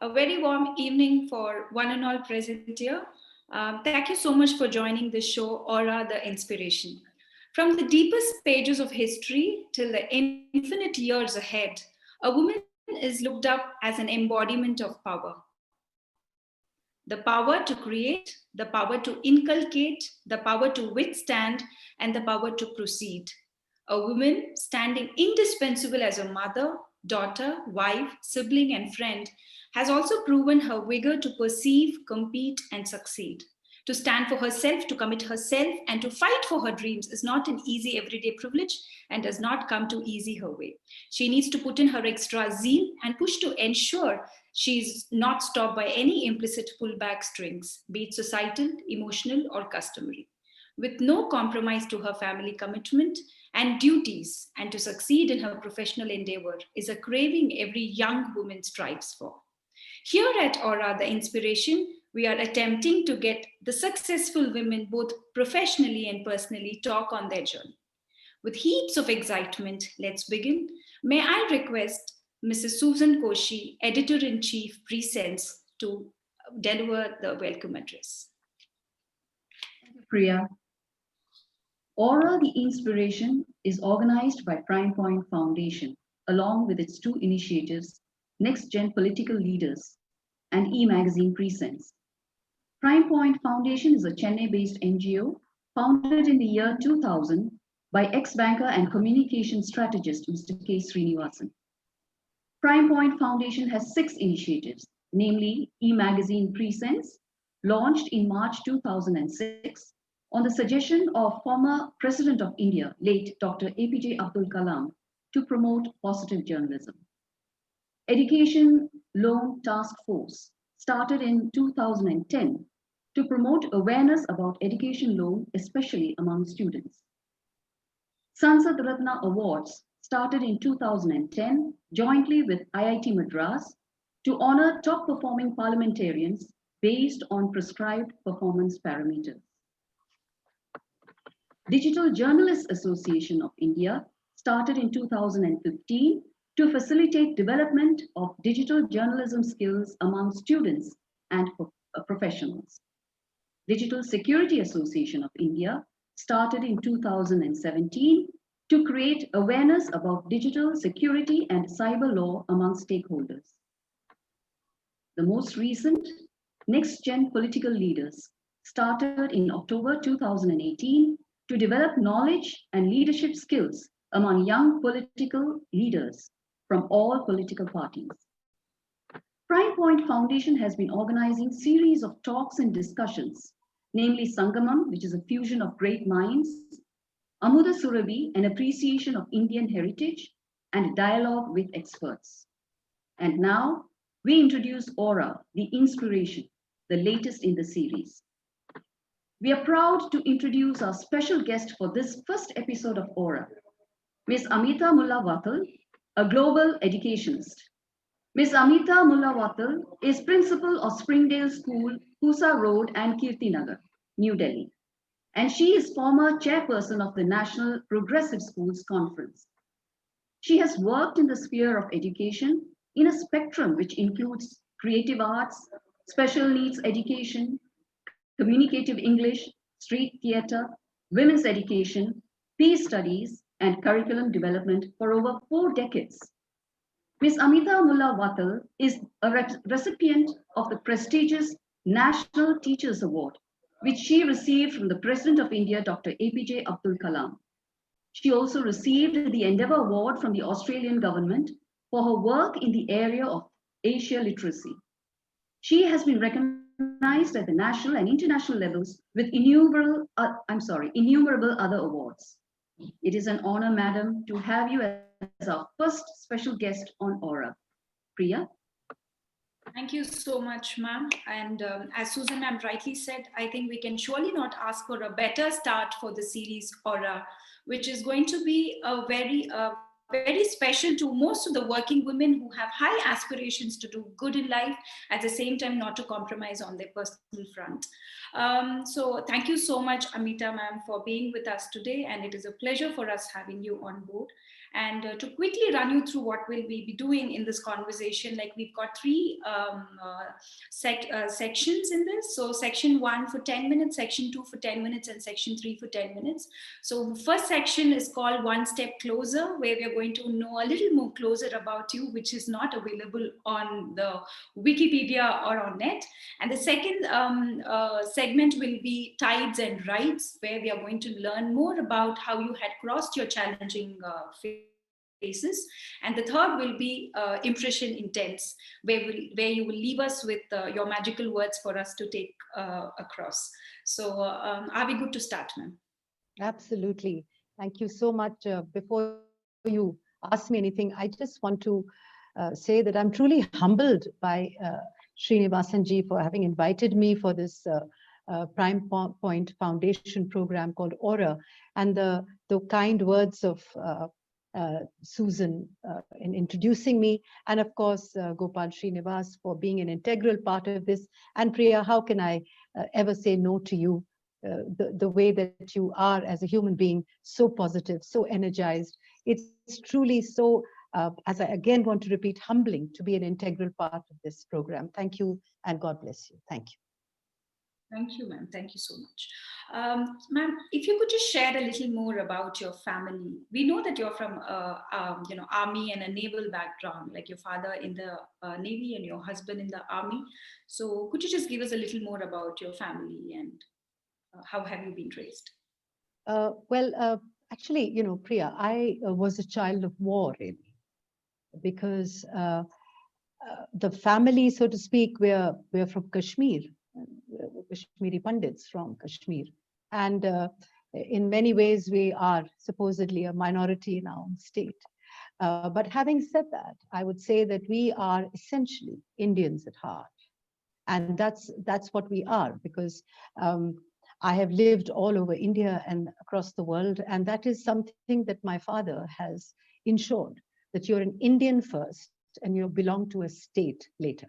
A very warm evening for one and all present here. Thank you so much for joining this show, Aura the Inspiration. From the deepest pages of history till the infinite years ahead, a woman is looked up as an embodiment of power. The power to create, the power to inculcate, the power to withstand, and the power to proceed. A woman standing indispensable as a mother, daughter, wife, sibling, and friend has also proven her vigor to perceive, compete, and succeed. To stand for herself, to commit herself, and to fight for her dreams is not an easy everyday privilege and does not come too easy her way. She needs to put in her extra zeal and push to ensure she's not stopped by any implicit pullback strings, be it societal, emotional, or customary. With no compromise to her family commitment and duties, and to succeed in her professional endeavor is a craving every young woman strives for. Here at Aura, the inspiration, we are attempting to get the successful women, both professionally and personally, talk on their journey. With heaps of excitement, let's begin. May I request Mrs. Susan Koshi, Editor in Chief, Presents, to deliver the welcome address. Priya. Aura the Inspiration is organized by Prime Point Foundation, along with its two initiatives, Next Gen Political Leaders and e-magazine Presents. Prime Point Foundation is a Chennai-based NGO founded in the year 2000 by ex-banker and communication strategist Mr. K. Srinivasan. Prime Point Foundation has 6 initiatives, namely e-magazine Presents, launched in March 2006 on the suggestion of former President of India, late Dr. APJ Abdul Kalam, to promote positive journalism. Education Loan Task Force started in 2010 to promote awareness about education loan, especially among students. Sansad Ratna Awards started in 2010 jointly with IIT Madras to honor top performing parliamentarians based on prescribed performance parameters. Digital Journalists Association of India started in 2015 to facilitate development of digital journalism skills among students and professionals. Digital Security Association of India started in 2017 to create awareness about digital security and cyber law among stakeholders. The most recent, Next Gen Political Leaders, started in October 2018 to develop knowledge and leadership skills among young political leaders from all political parties. Prime Point Foundation has been organizing series of talks and discussions, namely Sangamam, which is a fusion of great minds, Amuda Surabhi, an appreciation of Indian heritage, and dialogue with experts. And now, we introduce Aura, the Inspiration, the latest in the series. We are proud to introduce our special guest for this first episode of Aura, Ms. Ameeta Mulla Wattal, a global educationist. Ms. Ameeta Mulla Wattal is principal of Springdales School, Pusa Road and Kirti Nagar, New Delhi. And she is former chairperson of the National Progressive Schools Conference. She has worked in the sphere of education in a spectrum which includes creative arts, special needs education, communicative English, street theatre, women's education, peace studies, and curriculum development for over 4 decades. Ms. Ameeta Mulla Wattal is a recipient of the prestigious National Teachers Award, which she received from the President of India, Dr. APJ Abdul Kalam. She also received the Endeavour Award from the Australian government for her work in the area of Asia literacy. She has been recognized at the national and international levels with innumerable other awards. It is an honor, madam, to have you as our first special guest on Aura. Priya? Thank you so much, ma'am. And as Susan ma'am rightly said, I think we can surely not ask for a better start for the series Aura, which is going to be a very special to most of the working women who have high aspirations to do good in life, at the same time not to compromise on their personal front. So thank you so much, Ameeta ma'am, for being with us today, and it is a pleasure for us having you on board. And to quickly run you through what we'll be doing in this conversation, like we've got three sections in this. So section 1 for 10 minutes, section 2 for 10 minutes, and section 3 for 10 minutes. So the first section is called One Step Closer, where we're going to know a little more closer about you, which is not available on the Wikipedia or on net. And the second segment will be Tides and Rides, where we are going to learn more about how you had crossed your challenging phases. And the third will be Impression Intense, where you will leave us with your magical words for us to take across. So are we good to start, ma'am? Absolutely. Thank you so much. Before you ask me anything, I just want to say that I'm truly humbled by Srinivasanji for having invited me for this Point Foundation program called Aura, and the kind words of Susan in introducing me, and of course Gopal Srinivas for being an integral part of this. And Priya, how can I ever say no to you? The way that you are as a human being, so positive, so energized. It's truly so, as I again want to repeat, humbling to be an integral part of this program. Thank you, and God bless you. Thank you. Thank you, ma'am. Thank you so much. Ma'am, if you could just share a little more about your family. We know that you're from, army and a naval background, like your father in the Navy and your husband in the army. So could you just give us a little more about your family and how have you been raised? Actually, Priya, I was a child of war, really, because the family, so to speak, we're from Kashmir, Kashmiri Pandits from Kashmir. And in many ways, we are supposedly a minority in our own state. But having said that, I would say that we are essentially Indians at heart. And that's what we are, because I have lived all over India and across the world. And that is something that my father has ensured, that you're an Indian first and you belong to a state later.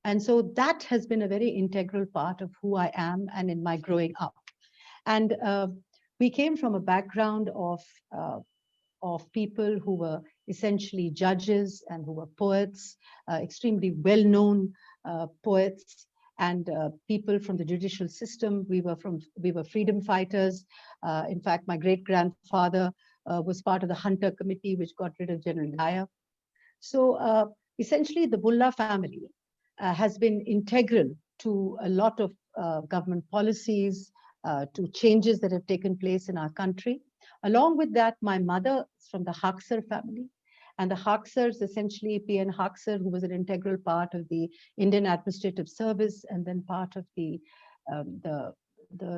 And so that has been a very integral part of who I am and in my growing up. And we came from a background of people who were essentially judges and who were poets, extremely well-known poets, and people from the judicial system. We were freedom fighters. In fact, my great-grandfather was part of the Hunter Committee, which got rid of General Dyer. So essentially, the Mulla family has been integral to a lot of government policies, to changes that have taken place in our country. Along with that, my mother is from the Haksar family. And the Haksars, essentially P.N. Haksar, who was an integral part of the Indian Administrative Service and then part of the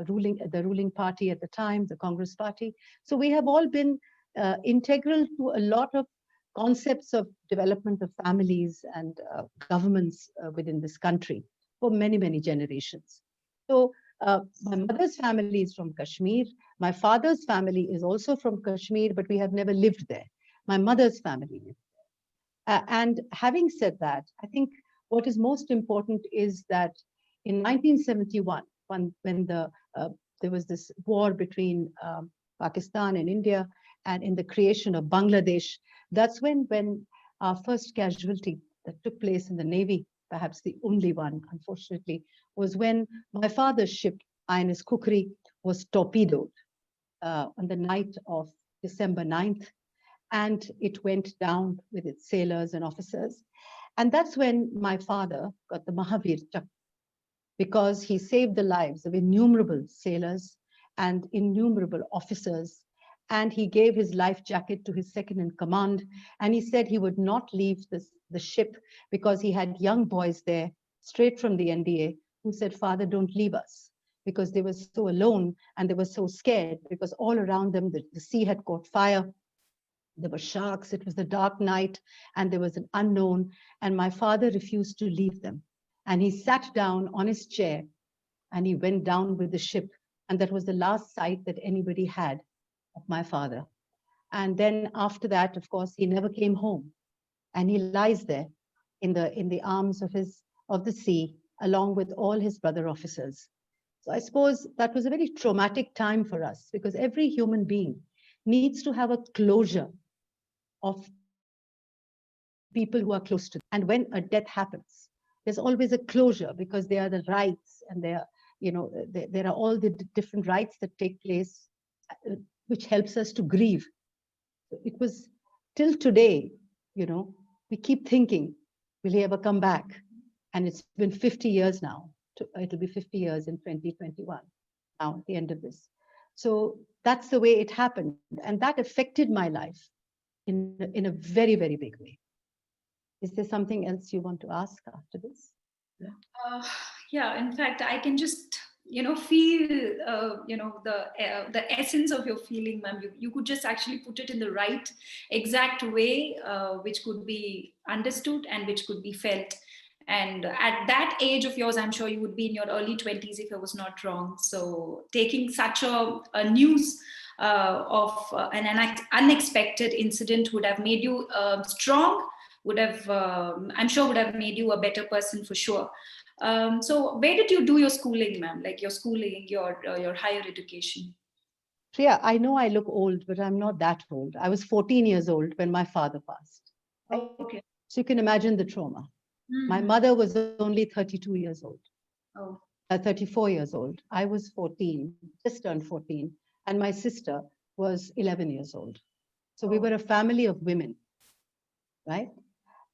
ruling party at the time, the Congress Party. So we have all been integral to a lot of concepts of development of families and governments within this country for many, many generations. So my mother's family is from Kashmir. My father's family is also from Kashmir, but we have never lived there. My mother's family lived there. And having said that, I think what is most important is that in 1971, when there was this war between Pakistan and India, and in the creation of Bangladesh, that's when our first casualty that took place in the Navy, perhaps the only one, unfortunately, was when my father's ship, INS Kukri, was torpedoed on the night of December 9th, and it went down with its sailors and officers. And that's when my father got the Mahavir Chakra, because he saved the lives of innumerable sailors and innumerable officers. And he gave his life jacket to his second in command. And he said he would not leave the ship because he had young boys there, straight from the NDA, who said, "Father, don't leave us," because they were so alone and they were so scared because all around them, the sea had caught fire. There were sharks, it was the dark night, and there was an unknown. And my father refused to leave them. And he sat down on his chair and he went down with the ship. And that was the last sight that anybody had of my father. And then after that, of course, he never came home. And he lies there in the arms of the sea, along with all his brother officers. So I suppose that was a very traumatic time for us, because every human being needs to have a closure of people who are close to them. And when a death happens, there's always a closure because there are the rights and there are all the different rights that take place, which helps us to grieve. It was till today, we keep thinking, will he ever come back? And it's been 50 years now. It'll be 50 years in 2021, now at the end of this. So that's the way it happened. And that affected my life in a very, very big way. Is there something else you want to ask after this? Yeah, in fact, I can just feel the essence of your feeling, ma'am. You could just actually put it in the right exact way, which could be understood and which could be felt. And at that age of yours, I'm sure you would be in your early 20s if I was not wrong. So taking such a news of an unexpected incident would have made you strong, would have, I'm sure, would have made you a better person for sure. So where did you do your schooling, ma'am? Like your schooling, your higher education? Priya, I know I look old, but I'm not that old. I was 14 years old when my father passed. Right? Okay. So you can imagine the trauma. Mm-hmm. My mother was only 32 years old. Oh. 34 years old. I was 14, just turned 14. And my sister was 11 years old. So we were a family of women, right?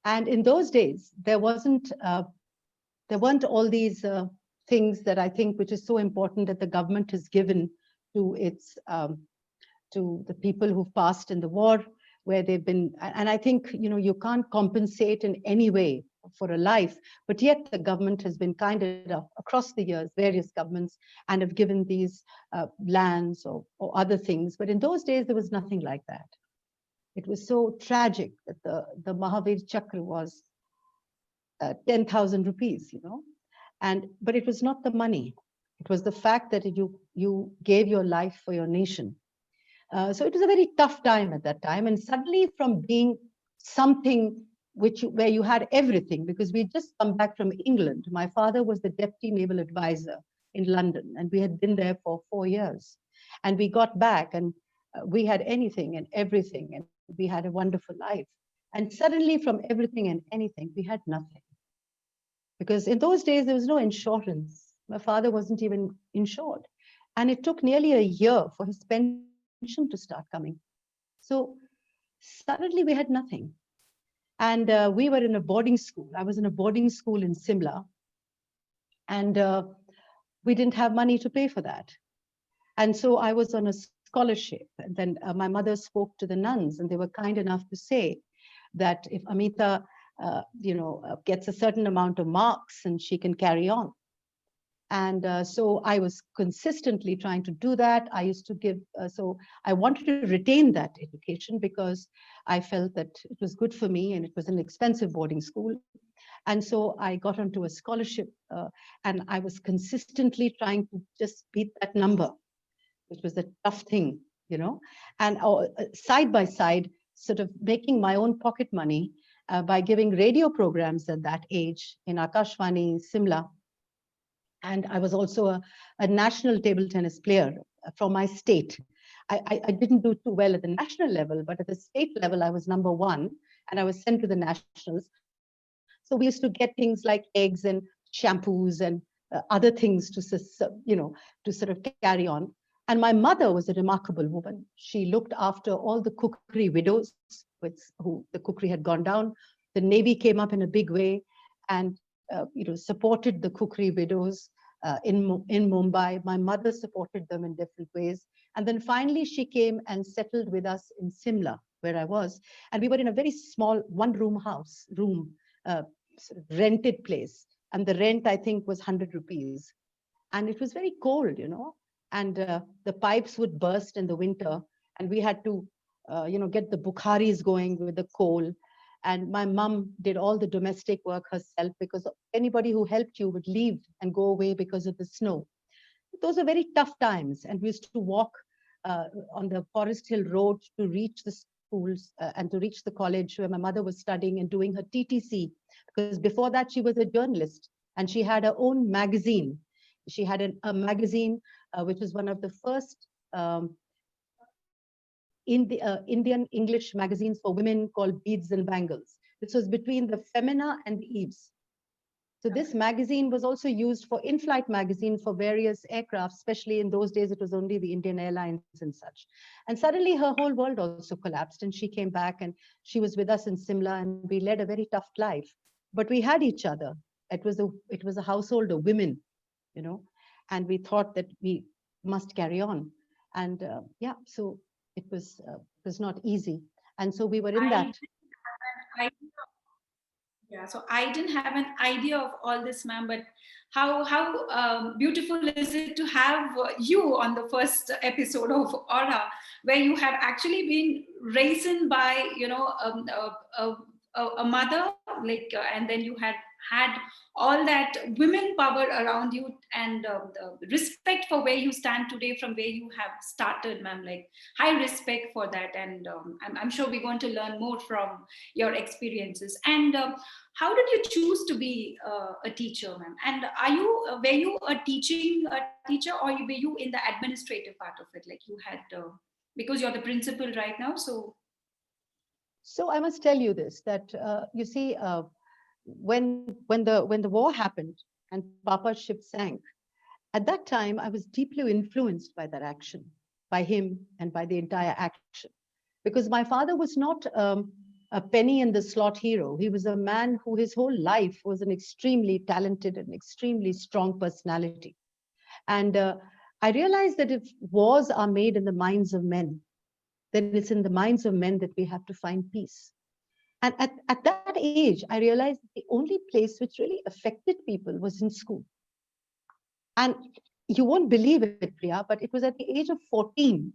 And in those days, there weren't all these things that I think, which is so important that the government has given to its to the people who've passed in the war, where they've been. And I think you can't compensate in any way for a life, but yet the government has been kind enough across the years, various governments, and have given these lands or other things. But in those days, there was nothing like that. It was so tragic that the Mahavir Chakra was 10,000 rupees, but it was not the money. It was the fact that you gave your life for your nation. So it was a very tough time at that time. And suddenly from being something where you had everything, because we just come back from England. My father was the deputy naval advisor in London, and we had been there for 4 years. And we got back and we had anything and everything, and we had a wonderful life. And suddenly from everything and anything, we had nothing. Because in those days, there was no insurance. My father wasn't even insured. And it took nearly a year for his pension to start coming. So suddenly we had nothing. And we were in a boarding school. I was in a boarding school in Simla. And we didn't have money to pay for that. And so I was on a scholarship. And then my mother spoke to the nuns, and they were kind enough to say that if Ameeta gets a certain amount of marks, and she can carry on. And so I was consistently trying to do that. I used to give, so I wanted to retain that education because I felt that it was good for me, and it was an expensive boarding school. And so I got onto a scholarship, and I was consistently trying to just beat that number, which was a tough thing, and side by side, sort of making my own pocket money by giving radio programs at that age in Akashvani, Simla. And I was also a national table tennis player from my state. I didn't do too well at the national level, but at the state level, I was number 1, and I was sent to the nationals. So we used to get things like eggs and shampoos and other things to sort of carry on. And my mother was a remarkable woman. She looked after all the cookery widows who the cookery had gone down. The Navy came up in a big way and supported the cookery widows in Mumbai. My mother supported them in different ways. And then finally she came and settled with us in Simla, where I was. And we were in a very small one-room house, sort of rented place. And the rent, I think, was 100 rupees. And it was very cold, and the pipes would burst in the winter. And we had to, get the bukharis going with the coal. And my mum did all the domestic work herself, because anybody who helped you would leave and go away because of the snow. Those are very tough times. And we used to walk on the Forest Hill Road to reach the schools and to reach the college where my mother was studying and doing her TTC. Because before that, she was a journalist, and she had her own magazine. She had a magazine which was one of the first in the Indian English magazines for women called Beads and Bangles. This was between the Femina and the Eves. So this magazine was also used for in-flight magazine for various aircraft, especially in those days, it was only the Indian Airlines and such. And suddenly her whole world also collapsed and she came back and she was with us in Simla and we led a very tough life. But we had each other. It was a household of women, you know, and we thought that we must carry on. And yeah, so it was not easy. And so we were in that. I Yeah, so I didn't have an idea of all this, ma'am. But how beautiful is it to have you on the first episode of Aura, where you have actually been raised by a mother, like, and then you had all that women power around you, and the respect for where you stand today from where you have started, ma'am. Like, high respect for that, and I'm sure we're going to learn more from your experiences. And how did you choose to be a teacher, ma'am? And were you a teacher, or were you in the administrative part of it? Like, you had, because you're the principal right now, so. So I must tell you this, that you see, when the war happened and Papa's ship sank, at that time I was deeply influenced by that action, by him and by the entire action, because my father was not a penny in the slot hero. He was a man who his whole life was an extremely talented and extremely strong personality. And I realized that if wars are made in the minds of men, then it's in the minds of men that we have to find peace. And at that age, I realized the only place which really affected people was in school. And you won't believe it, Priya, but it was at the age of 14,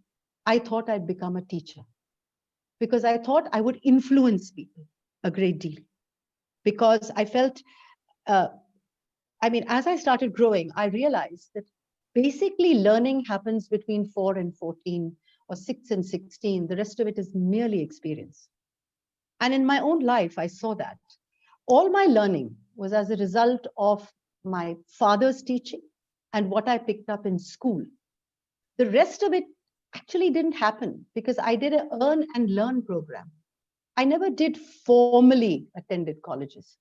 I thought I'd become a teacher, because I thought I would influence people a great deal. Because I felt, uh, as I started growing, I realized that basically learning happens between 4 and 14 or 6 and 16. The rest of it is merely experience. And in my own life, I saw that. All my learning was as a result of my father's teaching and what I picked up in school. The rest of it actually didn't happen because I did an earn and learn program. I never did formally attended colleges.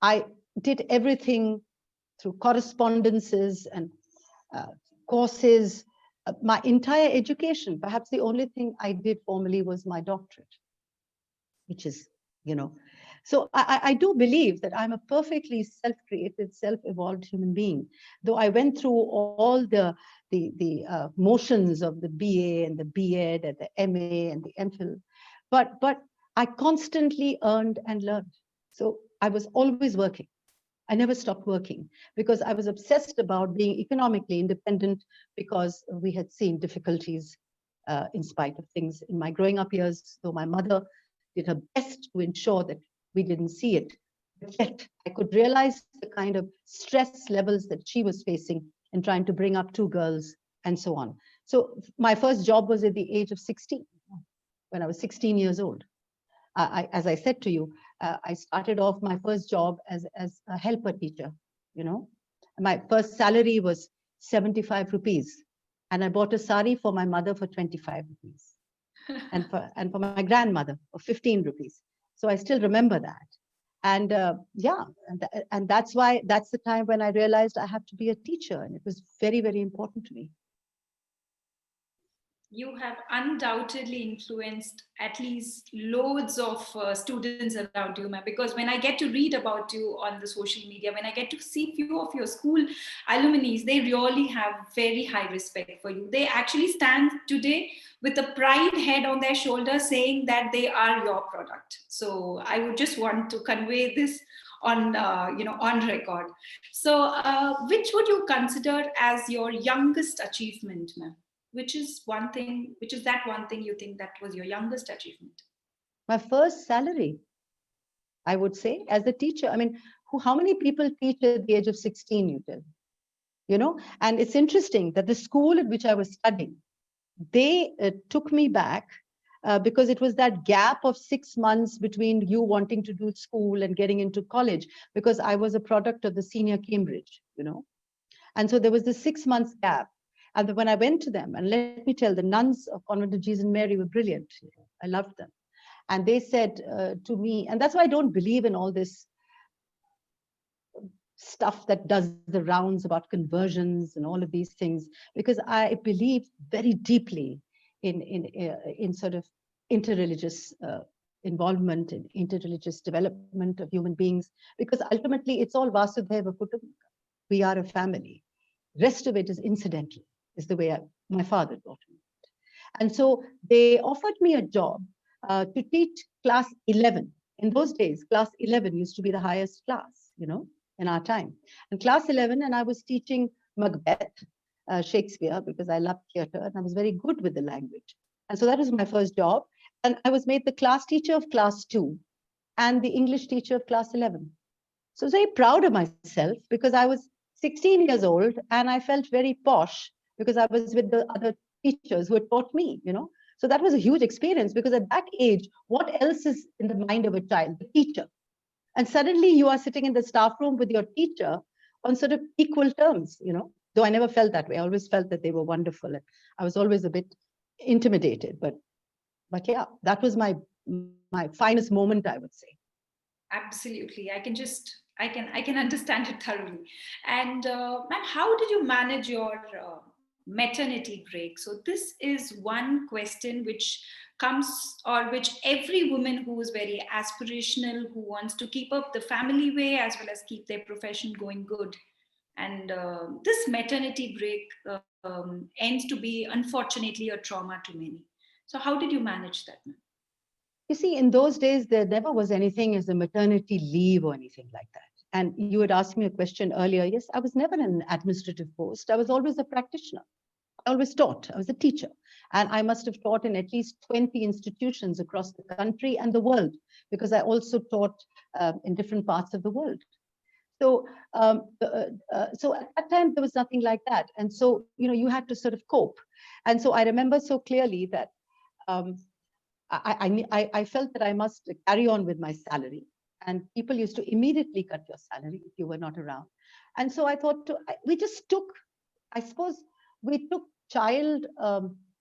I did everything through correspondences and uh, courses. My entire education, perhaps the only thing I did formally was my doctorate, which is, so I do believe that I'm a perfectly self-created, self-evolved human being. Though I went through all the motions of the BA and the B.Ed and the MA and the MPhil, but I constantly earned and learned. So I was always working. I never stopped working because I was obsessed about being economically independent, because we had seen difficulties in spite of things in my growing up years, though my mother did her best to ensure that we didn't see it. But yet I could realize the kind of stress levels that she was facing in trying to bring up two girls and so on. So my first job was at the age of 16, when I was 16 years old. As I said to you, I started off my first job as a helper teacher. My first salary was 75 rupees, and I bought a sari for my mother for 25 rupees, and for my grandmother for 15 rupees. So I still remember that, and and that's the time when I realized I have to be a teacher, and it was very, very important to me. You have undoubtedly influenced at least loads of students around you, ma'am, because when I get to read about you on the social media, when I get to see few of your school alumni, they really have very high respect for you. They actually stand today with a pride head on their shoulder, saying that they are your product. So I would just want to convey this on record. So which would you consider as your youngest achievement, ma'am? Which is that one thing you think that was your youngest achievement? My first salary, I would say, as a teacher. How many people teach at the age of 16, you tell? And it's interesting that the school at which I was studying, they took me back because it was that gap of 6 months between you wanting to do school and getting into college, because I was a product of the senior Cambridge. And so there was this 6 months gap. And when I went to them, and let me tell, the nuns of Convent of Jesus and Mary were brilliant. I loved them. And they said to me, and that's why I don't believe in all this stuff that does the rounds about conversions and all of these things, because I believe very deeply in sort of interreligious involvement and interreligious development of human beings, because ultimately it's all Vasudhaiva Kutumbakam. We are a family. Rest of it is incidental, is the way my father taught me. And so they offered me a job to teach class 11. In those days, class 11 used to be the highest class, in our time. And class 11, and I was teaching Macbeth, Shakespeare, because I loved theater and I was very good with the language. And so that was my first job. And I was made the class teacher of class 2 and the English teacher of class 11. So I was very proud of myself because I was 16 years old and I felt very posh because I was with the other teachers who had taught me, So that was a huge experience because at that age, what else is in the mind of a child? The teacher. And suddenly you are sitting in the staff room with your teacher on sort of equal terms, Though I never felt that way. I always felt that they were wonderful. And I was always a bit intimidated, but yeah, that was my finest moment, I would say. Absolutely. I can understand it thoroughly. And ma'am, how did you manage your maternity break? So this is one question which comes, or which every woman who is very aspirational, who wants to keep up the family way as well as keep their profession going good. And this maternity break ends to be, unfortunately, a trauma to many. So how did you manage that, ma'am? You see, in those days, there never was anything as a maternity leave or anything like that. And you had asked me a question earlier. Yes, I was never in an administrative post. I was always a practitioner. I always taught. I was a teacher. And I must have taught in at least 20 institutions across the country and the world, because I also taught in different parts of the world. So, so at that time, there was nothing like that. And so, you had to sort of cope. And so I remember so clearly that um, I felt that I must carry on with my salary. And people used to immediately cut your salary if you were not around. And so I thought we just took, I suppose, we took child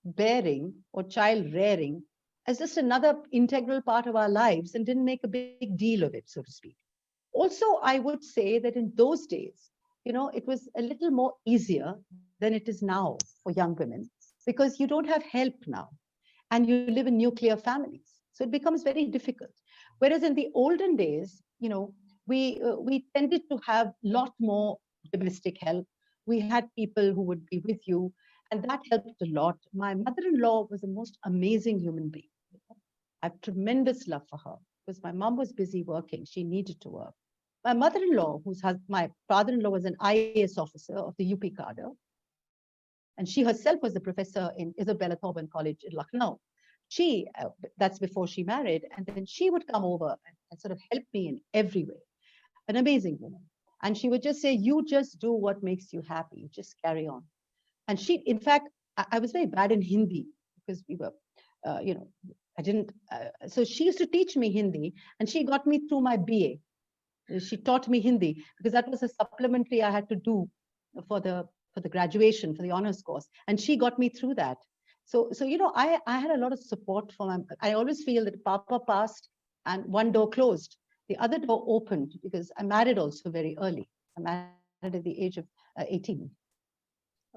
bearing or child rearing as just another integral part of our lives and didn't make a big deal of it, so to speak. Also, I would say that in those days, it was a little more easier than it is now for young women because you don't have help now and you live in nuclear families. So it becomes very difficult. Whereas in the olden days, we tended to have a lot more domestic help. We had people who would be with you, and that helped a lot. My mother-in-law was the most amazing human being. I have tremendous love for her because my mom was busy working. She needed to work. My mother-in-law, my father-in-law was an IAS officer of the UP cadre, and she herself was a professor in Isabella Thoburn College in Lucknow. That's before she married, and then she would come over and sort of help me in every way. An amazing woman. And she would just say, you just do what makes you happy, just carry on. And she, in fact, I was very bad in Hindi because we were, I didn't, so she used to teach me Hindi and she got me through my BA. She taught me Hindi because that was a supplementary I had to do for the graduation, for the honors course. And she got me through that. So I had a lot of support from, I always feel that Papa passed and one door closed. The other door opened because I married also very early. I married at the age of 18.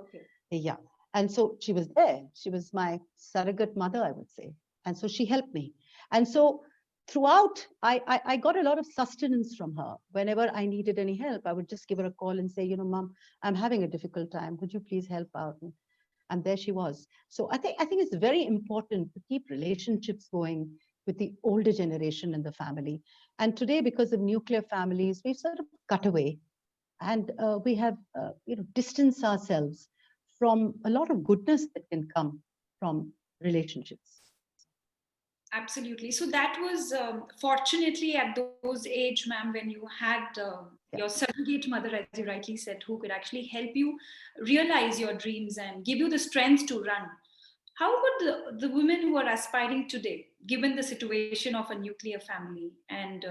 Okay. Yeah. And so she was there. She was my surrogate mother, I would say. And so she helped me. And so throughout, I got a lot of sustenance from her. Whenever I needed any help, I would just give her a call and say, Mom, I'm having a difficult time. Would you please help out? And there she was. So I think it's very important to keep relationships going with the older generation in the family. And today, because of nuclear families, we've sort of cut away and we have distanced ourselves from a lot of goodness that can come from relationships. Absolutely. So that was fortunately at those age, ma'am, when you had your surrogate mother, as you rightly said, who could actually help you realize your dreams and give you the strength to run. How about the women who are aspiring today, given the situation of a nuclear family? And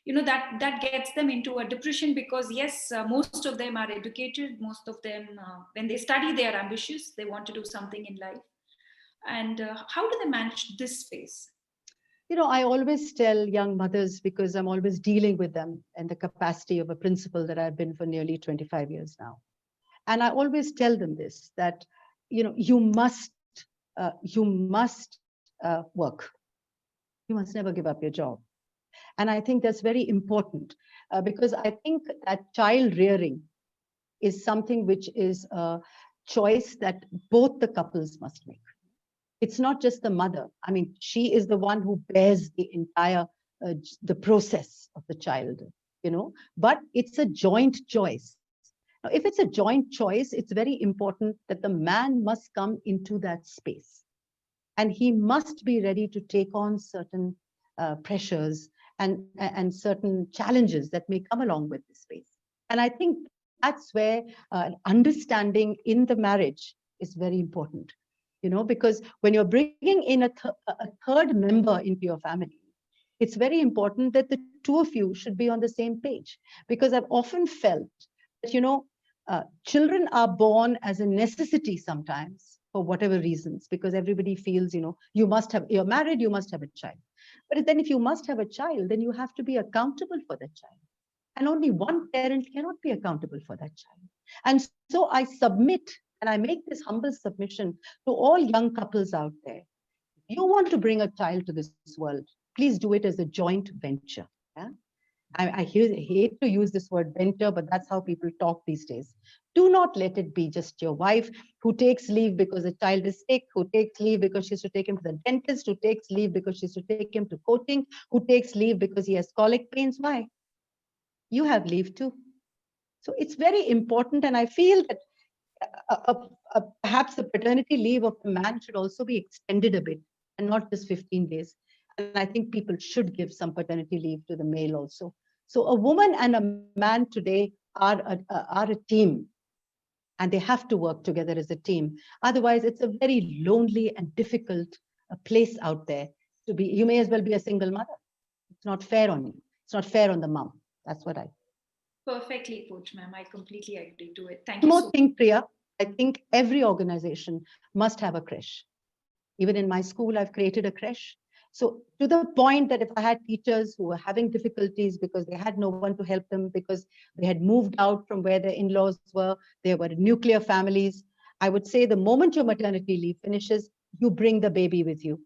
that gets them into a depression, because yes, most of them are educated, most of them, when they study, they are ambitious, they want to do something in life. And how do they manage this phase? I always tell young mothers, because I'm always dealing with them in the capacity of a principal that I've been for nearly 25 years now. And I always tell them this, that, you must work. You must never give up your job. And I think that's very important, because I think that child rearing is something which is a choice that both the couples must make. It's not just the mother. I mean, she is the one who bears the entire the process of the child, but it's a joint choice. Now, if it's a joint choice, it's very important that the man must come into that space, and he must be ready to take on certain pressures and certain challenges that may come along with this space. And I think that's where understanding in the marriage is very important, because when you're bringing in a third member into your family, it's very important that the two of you should be on the same page. Because I've often felt that, children are born as a necessity sometimes for whatever reasons, because everybody feels, you're married, you must have a child. But then if you must have a child, then you have to be accountable for that child. And only one parent cannot be accountable for that child. And so I submit, and I make this humble submission to all young couples out there. You want to bring a child to this world, please do it as a joint venture. Yeah? I hate to use this word venture, but that's how people talk these days. Do not let it be just your wife who takes leave because the child is sick, who takes leave because she has to take him to the dentist, who takes leave because she has to take him to coaching, who takes leave because he has colic pains. Why? You have leave too. So it's very important. And I feel that perhaps the paternity leave of the man should also be extended a bit, and not just 15 days. And I think people should give some paternity leave to the male also. So a woman and a man today are a team, and they have to work together as a team. Otherwise, it's a very lonely and difficult place out there to be. You may as well be a single mother. It's not fair on you. It's not fair on the mom. That's what I. Perfectly put, ma'am. I completely agree to it. Thank One you more so thing, Priya. I think every organization must have a creche. Even in my school, I've created a creche. So to the point that if I had teachers who were having difficulties because they had no one to help them, because they had moved out from where their in-laws were, they were nuclear families, I would say the moment your maternity leave finishes, you bring the baby with you.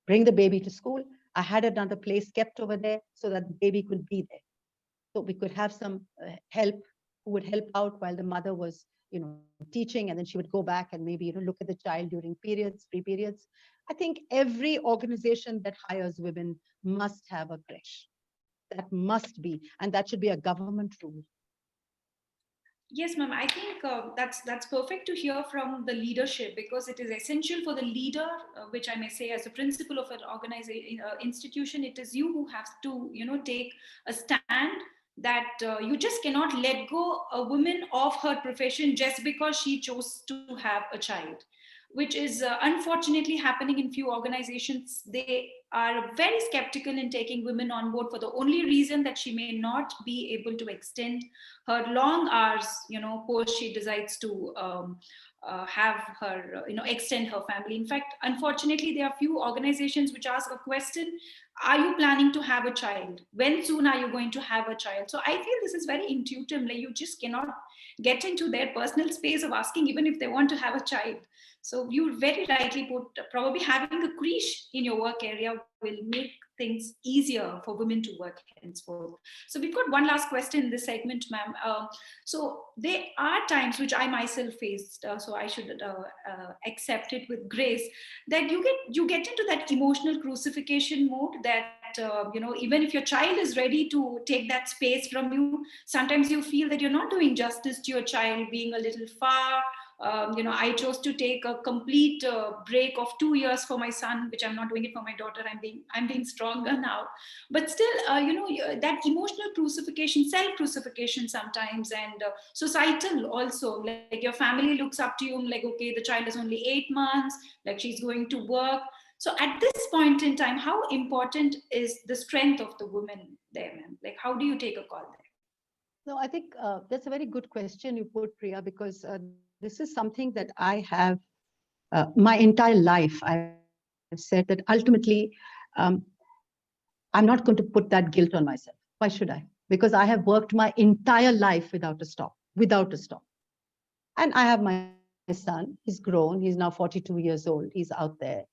Bring the baby to school. I had another place kept over there so that the baby could be there. So we could have some help who would help out while the mother was, teaching, and then she would go back and maybe, look at the child during periods, free periods. I think every organization that hires women must have a creche. That must be, and that should be a government rule. Yes, ma'am. I think that's perfect to hear from the leadership, because it is essential for the leader, which I may say as a principal of an organization institution. It is you who have to take a stand that you just cannot let go a woman of her profession just because she chose to have a child, which is unfortunately happening in few organizations. They are very skeptical in taking women on board for the only reason that she may not be able to extend her long hours, post she decides to have her, extend her family. In fact, unfortunately, there are few organizations which ask a question: are you planning to have a child? When soon are you going to have a child? So I feel this is very intuitive. Like, you just cannot get into their personal space of asking even if they want to have a child. So you very rightly put, probably having a creche in your work area will make things easier for women to work henceforth. So we've got one last question in this segment, ma'am. So there are times which I myself faced, so I should accept it with grace, that you get into that emotional crucifixion mode, that even if your child is ready to take that space from you, sometimes you feel that you're not doing justice to your child, being a little far. I chose to take a complete break of 2 years for my son, which I'm not doing it for my daughter. I'm being stronger now, but still, that emotional crucifixion, self crucifixion sometimes, and societal also. Like, your family looks up to you, like, okay, the child is only 8 months, like, she's going to work. So at this point in time, how important is the strength of the woman there, ma'am? Like, how do you take a call there? No, I think that's a very good question you put, Priya, because this is something that I have my entire life. I've said that ultimately, um, I'm not going to put that guilt on myself. Why should I? Because I have worked my entire life without a stop. And I have my son. He's grown. He's now 42 years old. He's out there.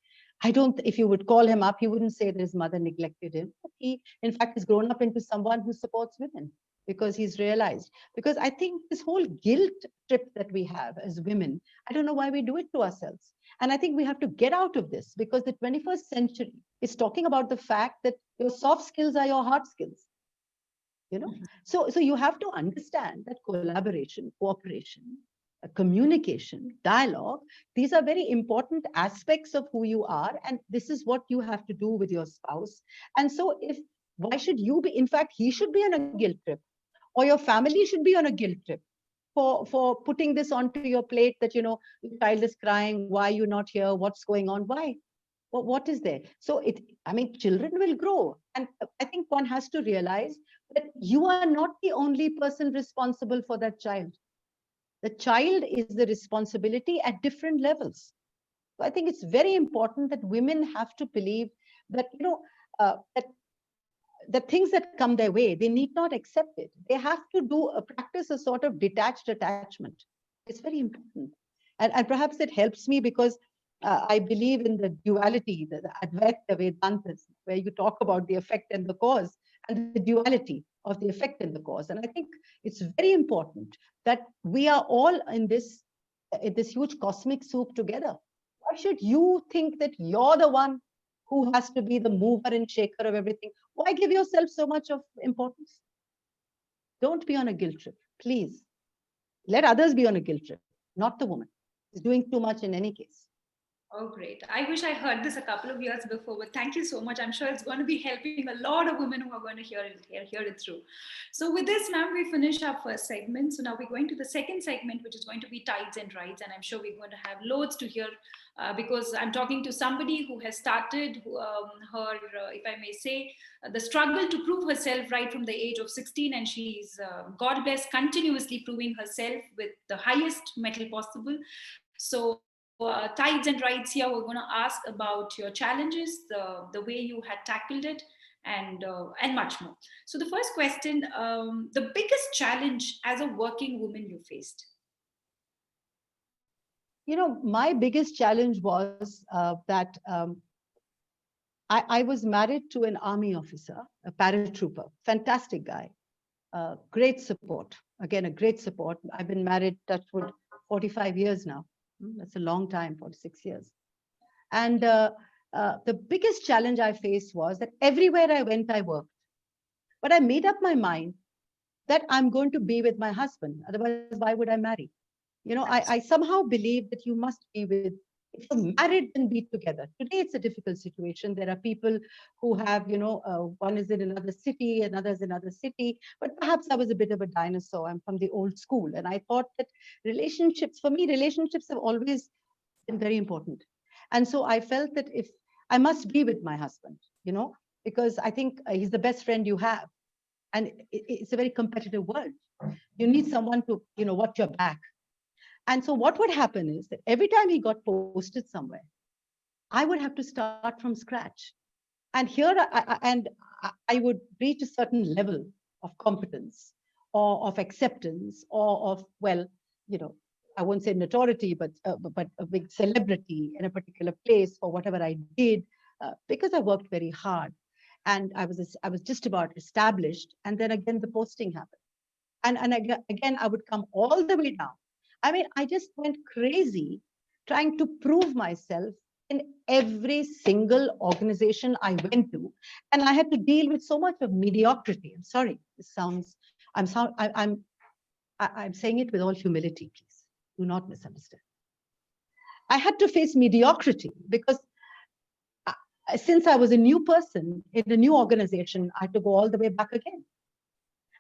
I don't, if you would call him up, he wouldn't say that his mother neglected him. But he, in fact, has grown up into someone who supports women because he's realized. Because I think this whole guilt trip that we have as women, I don't know why we do it to ourselves. And I think we have to get out of this because the 21st century is talking about the fact that your soft skills are your hard skills. So you have to understand that collaboration, cooperation, communication, dialogue, these are very important aspects of who you are, and this is what you have to do with your spouse. And so if why should you be, in fact, he should be on a guilt trip, or your family should be on a guilt trip for putting this onto your plate, that your child is crying, why are you not here, what's going on, why, what is there? So I mean, children will grow. And I think one has to realize that you are not the only person responsible for that child. The child is the responsibility at different levels. So I think it's very important that women have to believe that, that the things that come their way, they need not accept it. They have to practice a sort of detached attachment. It's very important. And perhaps it helps me because I believe in the duality, the Advaita Vedantas, where you talk about the effect and the cause, and the duality of the effect and the cause. And I think it's very important that we are all in this huge cosmic soup together. Why should you think that you're the one who has to be the mover and shaker of everything? Why give yourself so much of importance? Don't be on a guilt trip, please. Let others be on a guilt trip, not the woman. She's doing too much in any case. Oh, great. I wish I heard this a couple of years before, but thank you so much. I'm sure it's going to be helping a lot of women who are going to hear it through. So with this, ma'am, we finish our first segment. So now we're going to the second segment, which is going to be tides and rights. And I'm sure we're going to have loads to hear because I'm talking to somebody who has started her, if I may say, the struggle to prove herself right from the age of 16. And she's, God bless, continuously proving herself with the highest metal possible. So tides and rights here, we're going to ask about your challenges, the way you had tackled it, and much more. So the first question, the biggest challenge as a working woman you faced? My biggest challenge was that I was married to an army officer, a paratrooper, fantastic guy, great support. Again, a great support. I've been married, touchwood, 45 years now. That's a long time, 46 years. And the biggest challenge I faced was that everywhere I went, I worked. But I made up my mind that I'm going to be with my husband. Otherwise, why would I marry? I somehow believe that you must be with, if you're married, then be together. Today, it's a difficult situation. There are people who have, one is in another city, another is in another city. But perhaps I was a bit of a dinosaur. I'm from the old school. And I thought that for me, relationships have always been very important. And so I felt that if I must be with my husband, because I think he's the best friend you have. And it's a very competitive world. You need someone to, watch your back. And so what would happen is that every time he got posted somewhere, I would have to start from scratch. And here, I would reach a certain level of competence or of acceptance or of, well, I won't say notoriety, but a big celebrity in a particular place for whatever I did, because I worked very hard. And I was just about established. And then again, the posting happened. And again, I would come all the way down. I mean, I just went crazy trying to prove myself in every single organization I went to. And I had to deal with so much of mediocrity. I'm sorry, this sounds, I'm saying it with all humility, please. Do not misunderstand. I had to face mediocrity because since I was a new person in a new organization, I had to go all the way back again.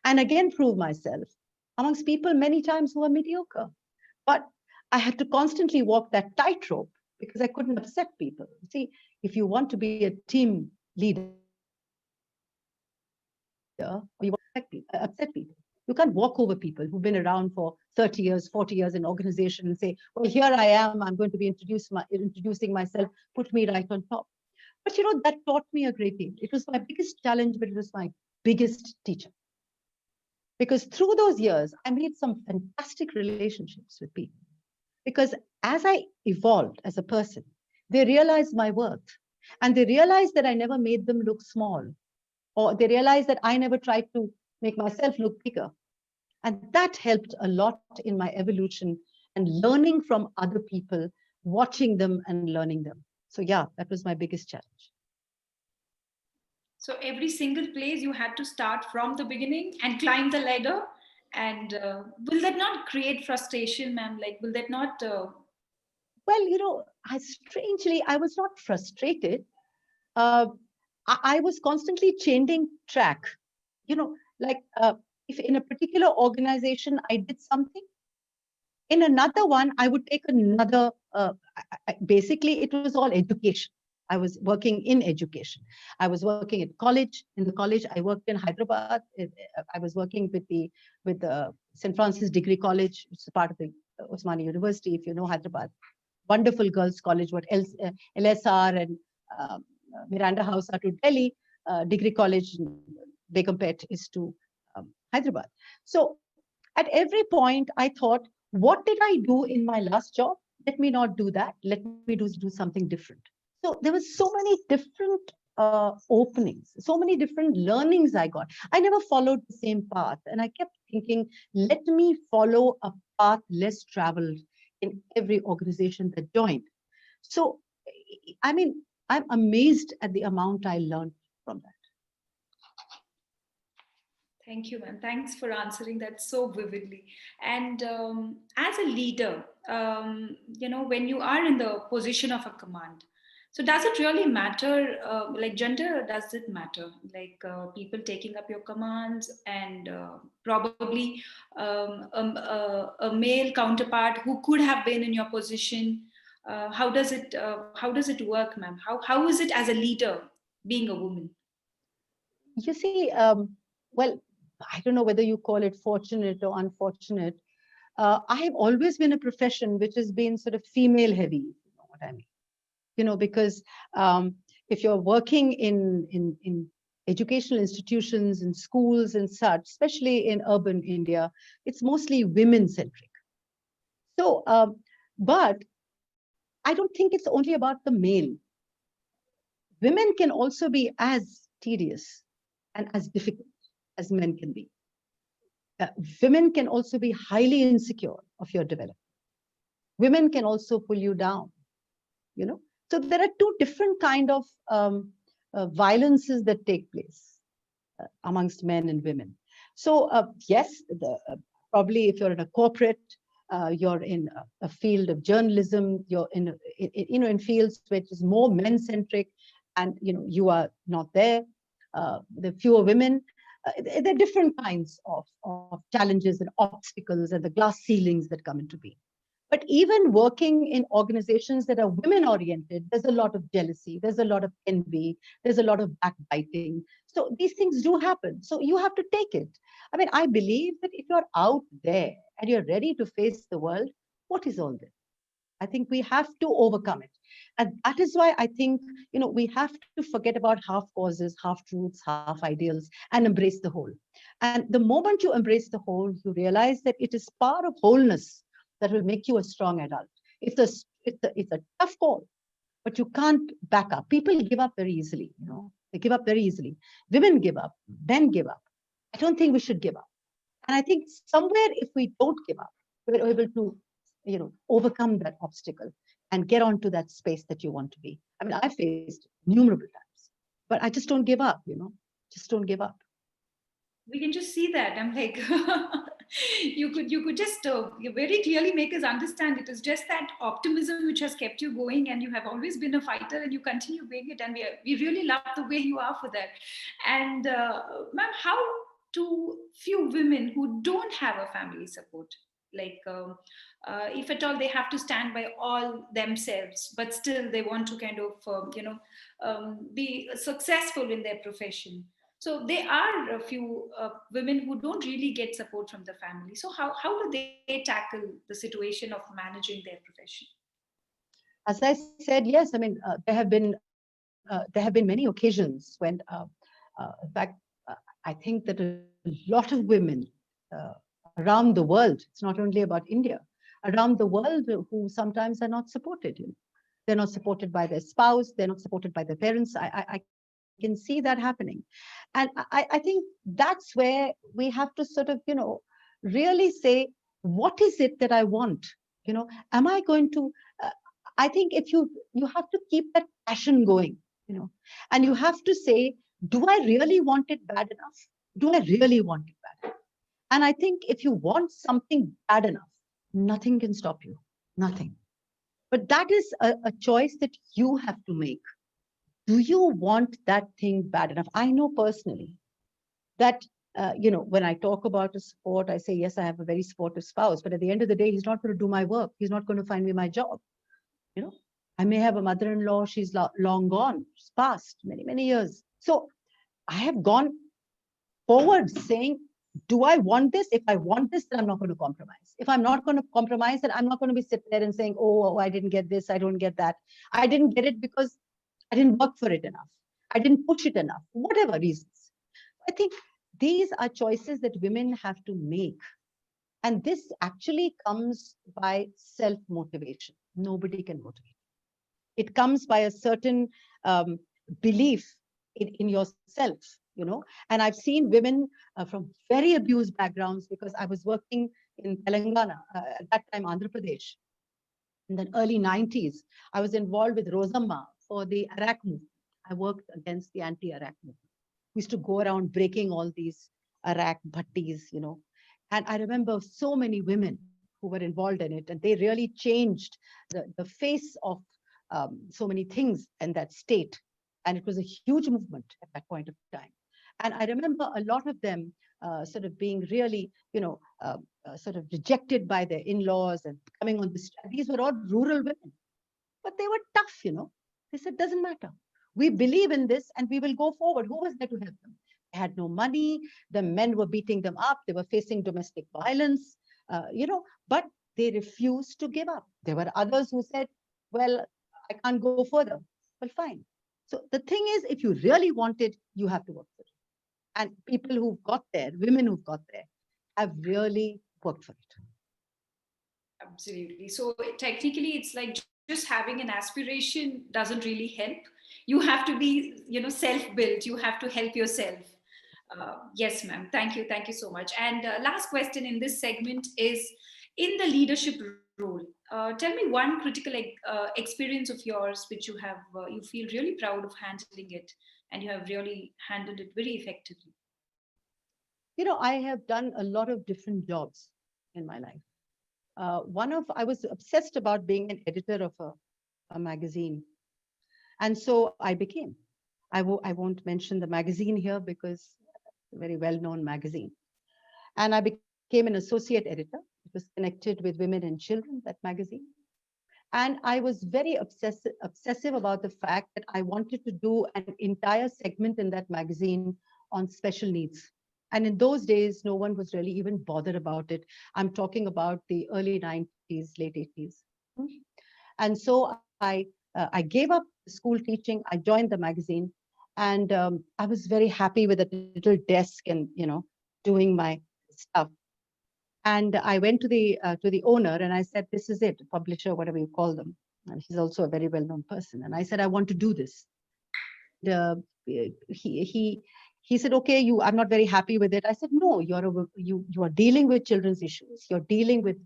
And again, prove myself amongst people many times who are mediocre. But I had to constantly walk that tightrope because I couldn't upset people. See, if you want to be a team leader, or you want to upset people, you can't walk over people who've been around for 30 years, 40 years in organization and say, well, here I am, I'm going to be introducing myself, put me right on top. But that taught me a great deal. It was my biggest challenge, but it was my biggest teacher. Because through those years, I made some fantastic relationships with people. Because as I evolved as a person, they realized my worth. And they realized that I never made them look small. Or they realized that I never tried to make myself look bigger. And that helped a lot in my evolution and learning from other people, watching them and learning them. So yeah, that was my biggest challenge. So every single place you had to start from the beginning and climb the ladder. And will that not create frustration, ma'am? Like, will that not? Well, I was not frustrated. Uh, I was constantly changing track. Like if in a particular organization I did something, in another one I would take another. Basically, it was all education. I was working in education. I was working at college. In the college, I worked in Hyderabad. I was working with the St. Francis Degree College. It's a part of the Osmani University, if you know Hyderabad. Wonderful girls' college, what else, LSR and Miranda House are to Delhi, Degree College, Begumpet is to Hyderabad. So at every point, I thought, what did I do in my last job? Let me not do that. Let me do something different. So there were so many different openings, so many different learnings I got. I never followed the same path. And I kept thinking, let me follow a path less traveled in every organization that joined. So, I mean, I'm amazed at the amount I learned from that. Thank you, ma'am. Thanks for answering that so vividly. And as a leader, when you are in the position of a command, so does it really matter? Like gender, does it matter? Like people taking up your commands and probably a male counterpart who could have been in your position. How does it work, ma'am? How is it as a leader being a woman? You see, well, I don't know whether you call it fortunate or unfortunate. I have always been a profession which has been sort of female heavy, if you know what I mean. Because if you're working in educational institutions, in schools and such, especially in urban India, it's mostly women centric. So, but I don't think it's only about the male. Women can also be as tedious and as difficult as men can be. Women can also be highly insecure of your development. Women can also pull you down, you know. So there are two different kind of violences that take place amongst men and women. So yes, probably if you're in a corporate, you're in a field of journalism, you're in fields which is more men centric, and you are not there. The fewer women. There are different kinds of challenges and obstacles and the glass ceilings that come into being. But even working in organizations that are women oriented, there's a lot of jealousy, there's a lot of envy, there's a lot of backbiting. So these things do happen. So you have to take it. I mean, I believe that if you're out there and you're ready to face the world, what is all this? I think we have to overcome it. And that is why I think, we have to forget about half causes, half truths, half ideals, and embrace the whole. And the moment you embrace the whole, you realize that it is part of wholeness that will make you a strong adult. It's a tough call, but you can't back up. People give up very easily, they give up very easily. Women give up, men give up. I don't think we should give up. And I think somewhere, if we don't give up, we're able to, overcome that obstacle and get onto that space that you want to be. I mean, I faced innumerable times, but I just don't give up, just don't give up. We can just see that. I'm like, you could just you very clearly make us understand it is just that optimism which has kept you going, and you have always been a fighter, and you continue being it, and we really love the way you are for that. And ma'am, how do few women who don't have a family support like if at all they have to stand by all themselves, but still they want to kind of be successful in their profession. So there are a few women who don't really get support from the family. So how do they tackle the situation of managing their profession? As I said, yes, I mean, there have been many occasions when, in fact, I think that a lot of women uh, around the world, it's not only about India, around the world who sometimes are not supported. You know? They're not supported by their spouse, they're not supported by their parents. I can see that happening. And I think that's where we have to sort of, really say, what is it that I want? Am I going to, uh, I think if you have to keep that passion going, and you have to say, do I really want it bad enough? Do I really want it bad enough? And I think if you want something bad enough, nothing can stop you. Nothing. But that is a choice that you have to make. Do you want that thing bad enough? I know personally that, when I talk about a support, I say, yes, I have a very supportive spouse, but at the end of the day, he's not going to do my work. He's not going to find me my job. You know, I may have a mother-in-law, she's long gone, she's passed many years. So I have gone forward saying, do I want this? If I want this, then I'm not going to compromise. If I'm not going to compromise, then I'm not going to be sitting there and saying, oh, I didn't get this, I don't get that. I didn't get it because I didn't work for it enough. I didn't push it enough, whatever reasons. I think these are choices that women have to make. And this actually comes by self-motivation. Nobody can motivate. It comes by a certain belief in yourself, And I've seen women from very abused backgrounds, because I was working in Telangana, at that time, Andhra Pradesh, in the early 90s. I was involved with Rosamma for the Iraq movement. I worked against the anti-Iraq movement. We used to go around breaking all these Iraq bhattis, And I remember so many women who were involved in it, and they really changed the face of so many things in that state. And it was a huge movement at that point of time. And I remember a lot of them sort of being really, sort of rejected by their in-laws and coming on this. These were all rural women, but they were tough. They said, doesn't matter. We believe in this and we will go forward. Who was there to help them? They had no money. The men were beating them up. They were facing domestic violence, but they refused to give up. There were others who said, well, I can't go further. Well, fine. So the thing is, if you really want it, you have to work for it. And people who've got there, women who've got there, have really worked for it. Absolutely. So technically, it's like just having an aspiration doesn't really help. You have to be, self-built. You have to help yourself. Yes, ma'am. Thank you so much. And last question in this segment is, in the leadership role, tell me one critical experience of yours which you feel really proud of handling it, and you have really handled it very effectively. I have done a lot of different jobs in my life. I was obsessed about being an editor of a magazine. And so I became. I won't mention the magazine here because it's a very well-known magazine. And I became an associate editor. It was connected with women and children, that magazine. And I was very obsessive about the fact that I wanted to do an entire segment in that magazine on special needs. And in those days, no one was really even bothered about it. I'm talking about the early 90s, late 80s. And so I gave up school teaching. I joined the magazine, and I was very happy with a little desk and doing my stuff. And I went to the owner and I said, "This is it, publisher, whatever you call them." And he's also a very well-known person. And I said, "I want to do this." He said, "Okay, I'm not very happy with it." I said, "No, you are dealing with children's issues. You're dealing with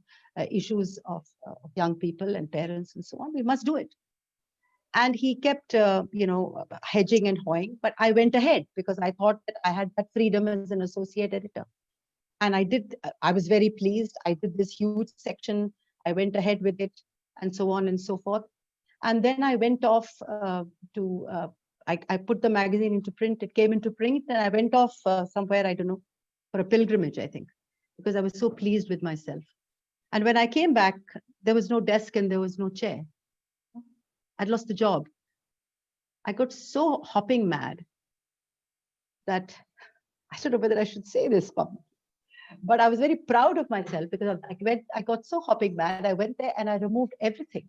issues of young people and parents and so on. We must do it." And he kept, hedging and hawing. But I went ahead because I thought that I had that freedom as an associate editor. And I was very pleased. I did this huge section. I went ahead with it and so on and so forth. And then I went off I put the magazine into print. It came into print and I went off somewhere, I don't know, for a pilgrimage, I think, because I was so pleased with myself. And when I came back, there was no desk and there was no chair. I'd lost the job. I got so hopping mad that I don't know whether I should say this, but I was very proud of myself because I got so hopping mad. I went there and I removed everything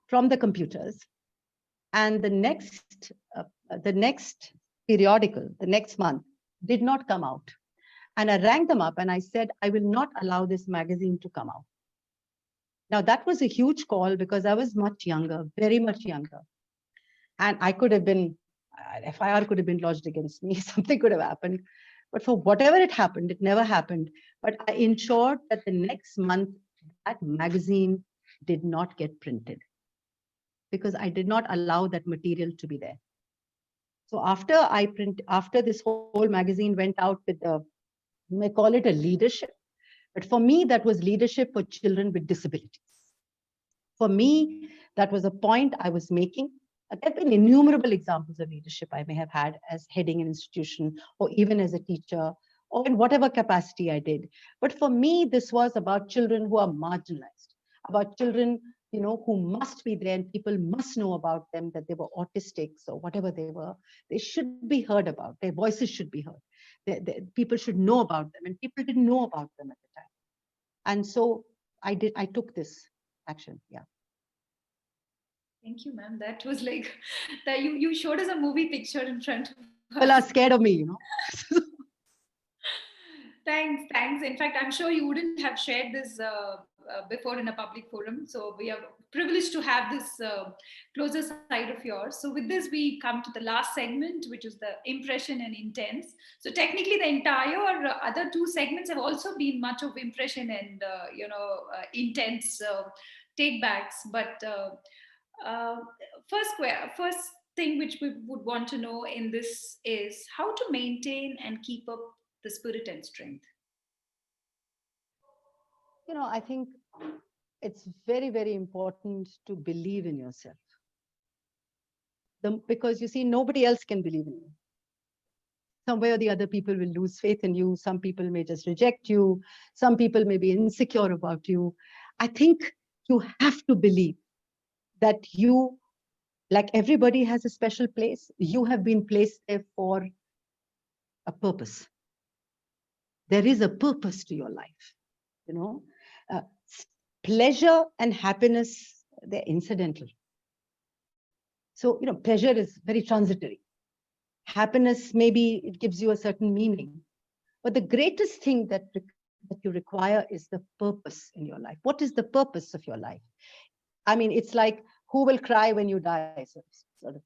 from the computers. And the next periodical, the next month, did not come out. And I rang them up and I said, I will not allow this magazine to come out. Now, that was a huge call because I was much younger, very much younger. And I could have been, FIR could have been lodged against me, something could have happened. But for whatever it happened, it never happened. But I ensured that the next month, that magazine did not get printed because I did not allow that material to be there. So after this whole magazine went out with you may call it a leadership, but for me, that was leadership for children with disabilities. For me, that was a point I was making. There have been innumerable examples of leadership I may have had as heading an institution or even as a teacher or in whatever capacity I did. But for me, this was about children who are marginalized, about children who must be there and people must know about them, that they were autistics or whatever they were. They should be heard about. Their voices should be heard. People should know about them, and people didn't know about them at the time. And so I took this action. Yeah. Thank you, ma'am. That was like that. You showed us a movie picture in front of us. People are scared of me, Thanks. In fact, I'm sure you wouldn't have shared this before in a public forum. So we are privileged to have this closer side of yours. So with this, we come to the last segment, which is the impression and intents. So technically, the entire other two segments have also been much of impression and intents take backs. But first thing which we would want to know in this is how to maintain and keep up the spirit and strength. I think it's very, very important to believe in yourself. Because you see, nobody else can believe in you. Somewhere or the other, people will lose faith in you. Some people may just reject you. Some people may be insecure about you. I think you have to believe that you, like everybody has a special place, you have been placed there for a purpose. There is a purpose to your life, pleasure and happiness, they're incidental. So, pleasure is very transitory. Happiness, maybe it gives you a certain meaning. But the greatest thing that you require is the purpose in your life. What is the purpose of your life? I mean, it's like, who will cry when you die? Sort of,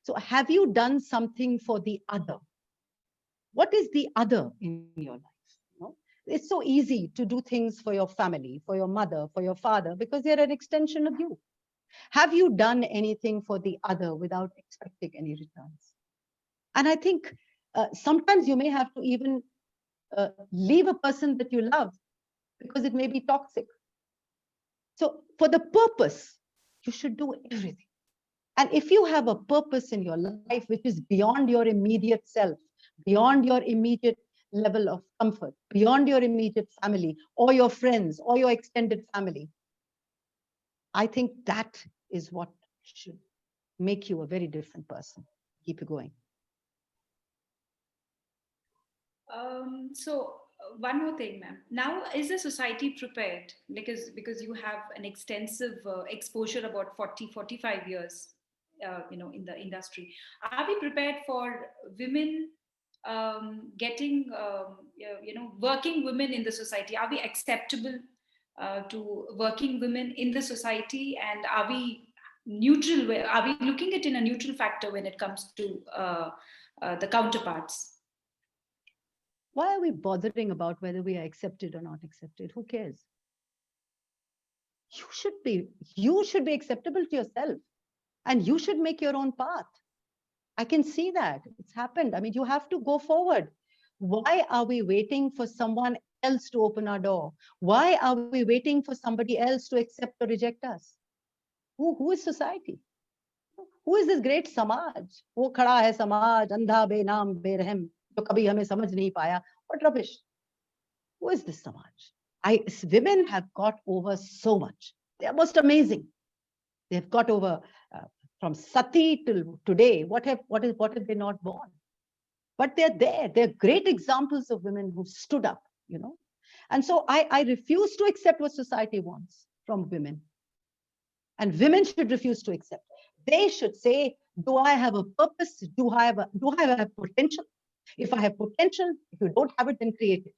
So have you done something for the other? What is the other in your life? It's so easy to do things for your family, for your mother, for your father, because they're an extension of you. Have you done anything for the other without expecting any returns? And I think sometimes you may have to even leave a person that you love because it may be toxic. So for the purpose, you should do everything. And if you have a purpose in your life which is beyond your immediate self, beyond your immediate level of comfort, beyond your immediate family or your friends or your extended family, I think that is what should make you a very different person. Keep it going. So one more thing, ma'am. Now, is the society prepared? Because you have an extensive exposure, about 45 years, in the industry. Are we prepared for women getting, working women in the society? Are we acceptable to working women in the society? And are we neutral? Are we looking at in a neutral factor when it comes to the counterparts? Why are we bothering about whether we are accepted or not accepted? Who cares? You should be acceptable to yourself, and you should make your own path. I can see that it's happened. I mean, you have to go forward. Why are we waiting for someone else to open our door? Why are we waiting for somebody else to accept or reject us? Who is society? Who is this great Samaj? वो खड़ा है समाज अंधा बेनाम बेरहम जो कभी हमें समझ नहीं पाया. What rubbish? Who is this Samaj? Women have got over so much. They're most amazing. They've got over from Sati till today. What have they not borne? But they're there. They're great examples of women who stood up, you know. And so I refuse to accept what society wants from women. And women should refuse to accept. They should say, do I have a purpose? Do I have potential? If I have potential, if you don't have it, then create it.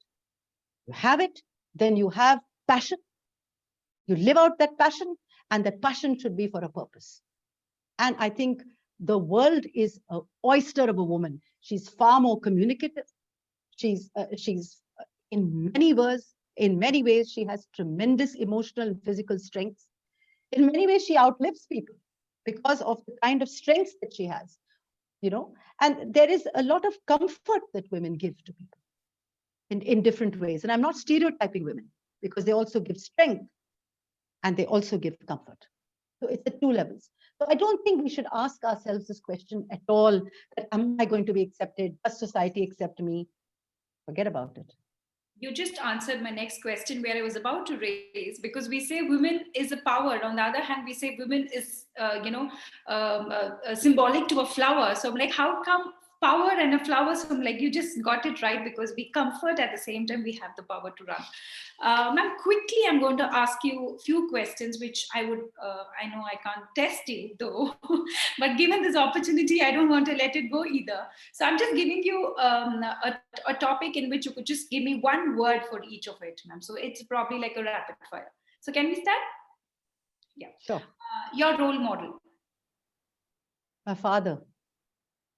You have it, then you have passion. You live out that passion, and that passion should be for a purpose. And I think the world is an oyster of a woman. She's far more communicative. She's in many ways, she has tremendous emotional and physical strengths. In many ways, she outlives people because of the kind of strengths that she has, you know. And there is a lot of comfort that women give to people in different ways. And I'm not stereotyping women, because they also give strength and they also give comfort. So it's at two levels. So I don't think we should ask ourselves this question at all, that am I going to be accepted? Does society accept me? Forget about it. You just answered my next question, where I was about to raise, because we say women is a power. On the other hand, we say women is, symbolic to a flower. So I'm like, how come power and a flower? So I'm like, you just got it right, because we comfort at the same time we have the power to run. Ma'am, quickly, I'm going to ask you a few questions, which I know I can't test you though, but given this opportunity, I don't want to let it go either. So I'm just giving you a topic in which you could just give me one word for each of it, ma'am. So it's probably like a rapid fire. So can we start? Yeah. Sure. Your role model. My father.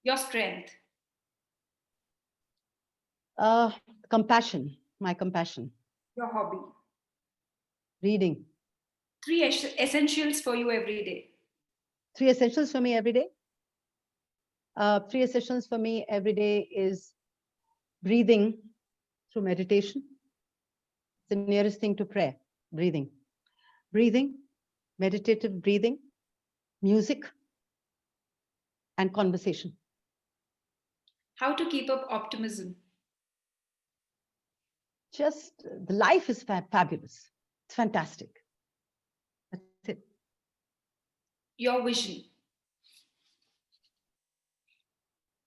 Your strength. Compassion. My compassion. Your hobby. Reading. 3 essentials for you every day. 3 essentials for me every day. 3 essentials for me every day is breathing through meditation. It's the nearest thing to prayer. Breathing. Breathing, meditative breathing, music, and conversation. How to keep up optimism? Just the life is fabulous. It's fantastic. That's it. Your vision?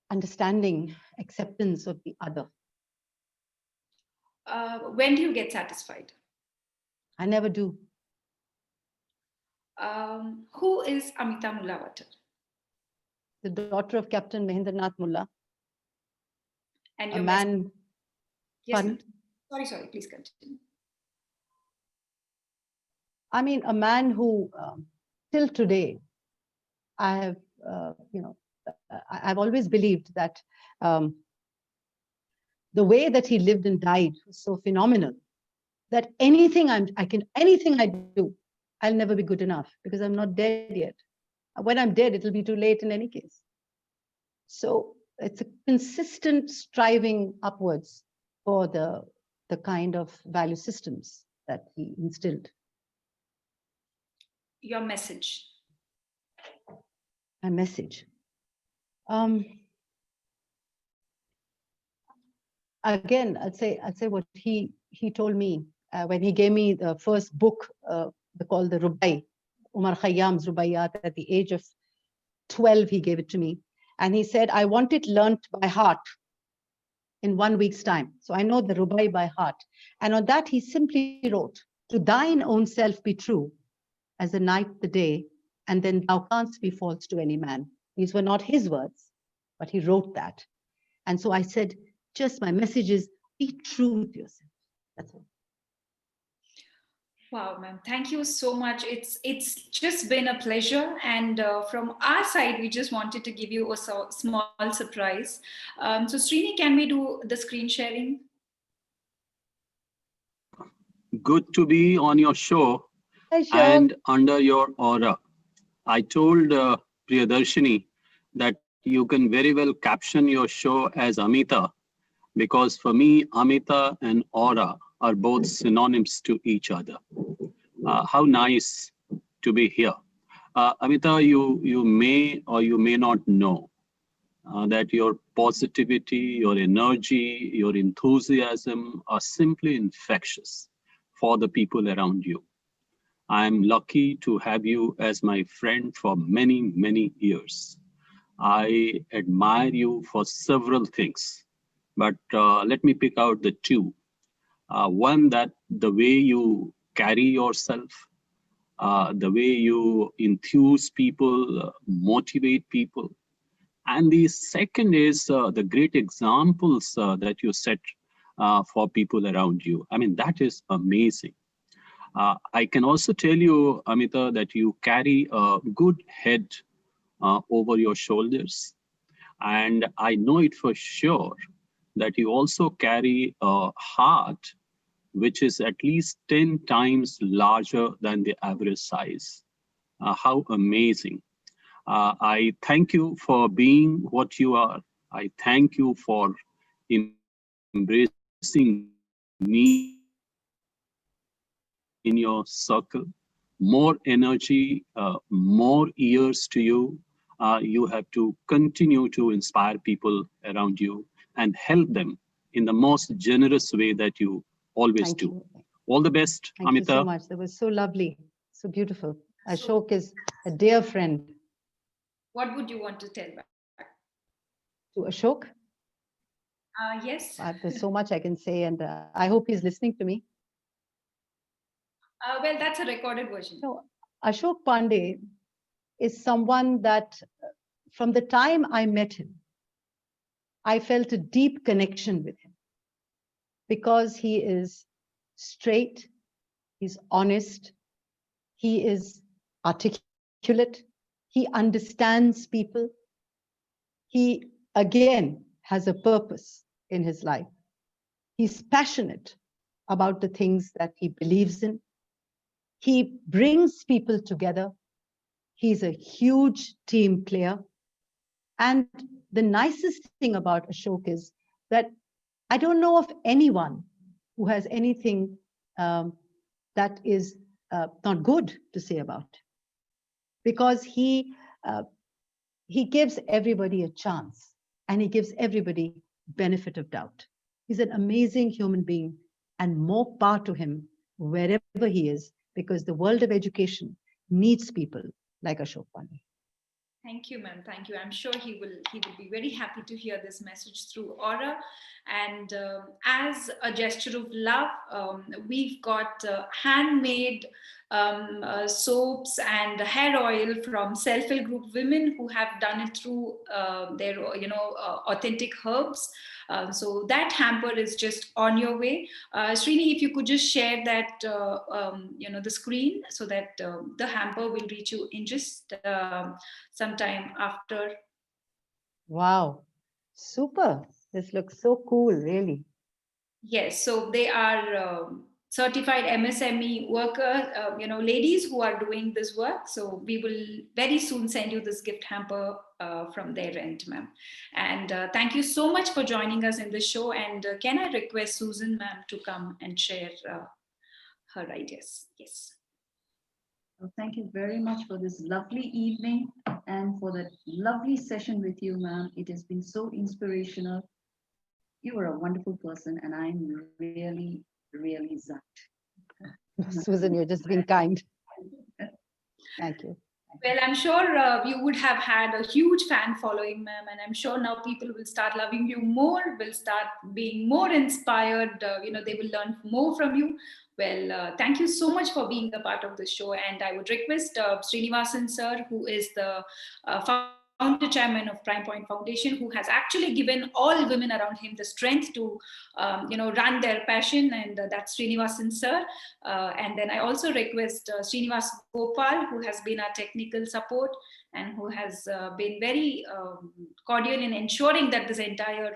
Understanding, acceptance of the other. When do you get satisfied? I never do. Who is Ameeta Mulla Wattal? The daughter of Captain Mahendranath Mulla. And a man. Yes, Pardon? Sorry, please continue. I mean, a man who, till today, I have, I've always believed that the way that he lived and died was so phenomenal that anything I do, I'll never be good enough, because I'm not dead yet. When I'm dead, it'll be too late in any case. So it's a consistent striving upwards for the kind of value systems that he instilled. Your message? My message. Again, I'd say what he told me when he gave me the first book called the Rubai, Umar Khayyam's Rubaiyat. At the age of 12, he gave it to me. And he said, I want it learnt by heart in 1 week's time. So I know the Rubai by heart. And on that, he simply wrote, to thine own self be true, as the night the day, and then thou canst be false to any man. These were not his words, but he wrote that. And so I said, just my message is, be true to yourself. That's all. Wow, ma'am. Thank you so much. It's just been a pleasure. And from our side, we just wanted to give you a small surprise. So Srini, can we do the screen sharing? Good to be on your show. Hi, and under your aura. I told Priyadharshni that you can very well caption your show as Ameeta, because for me, Ameeta and aura are both synonyms to each other. How nice to be here. Ameeta, you may or you may not know that your positivity, your energy, your enthusiasm are simply infectious. for the people around you. I'm lucky to have you as my friend for many, many years. I admire you for several things, but let me pick out the two. One, that the way you carry yourself, the way you enthuse people, motivate people. And the second is the great examples that you set for people around you. I mean, that is amazing. I can also tell you, Ameeta, that you carry a good head over your shoulders. And I know it for sure that you also carry a heart which is at least 10 times larger than the average size. How amazing. I thank you for being what you are. I thank you for embracing me in your circle. More energy, more years to you. You have to continue to inspire people around you and help them in the most generous way that you always Thank do. you. All the best, Thank you so Ameeta. much. That was so lovely, so beautiful. So, Ashok is a dear friend. what would you want to tell back? To Ashok, Yes. there's so much I can say, and I hope he's listening to me. Well, that's a recorded version. No, Ashok Pandey is someone that from the time I met him, I felt a deep connection with him because he is straight, he's honest, he is articulate, he understands people, he again has a purpose in his life. He's passionate about the things that he believes in. He brings people together. He's a huge team player. And the nicest thing about Ashok is that I don't know of anyone who has anything that is not good to say about him, because he gives everybody a chance and he gives everybody benefit of doubt. He's an amazing human being, and more power to him wherever he is, because the world of education needs people like Ashok Pandey. Thank you, ma'am. Thank you. I'm sure he will be very happy to hear this message through Aura. And as a gesture of love, we've got handmade soaps and hair oil from self-help group women who have done it through their authentic herbs. So that hamper is just on your way. Srini, if you could just share that the screen so that the hamper will reach you in just sometime after. Wow, super. This looks so cool, really. Yes, so they are certified MSME workers, ladies who are doing this work. So we will very soon send you this gift hamper from their end, ma'am. And thank you so much for joining us in the show. And can I request Susan, ma'am, to come and share her ideas? Yes. Well, thank you very much for this lovely evening and for that lovely session with you, ma'am. It has been so inspirational. You are a wonderful person, and I'm really, really zapped. Susan, you're just being kind. Thank you. Well, I'm sure you would have had a huge fan following, ma'am, and I'm sure now people will start loving you more, will start being more inspired. They will learn more from you. Well, thank you so much for being a part of the show, and I would request Srinivasan sir, who is the founder chairman of Prime Point Foundation, who has actually given all women around him the strength to, run their passion, and that's Srinivasan sir. And then I also request Srinivas Gopal, who has been our technical support and who has been very cordial in ensuring that this entire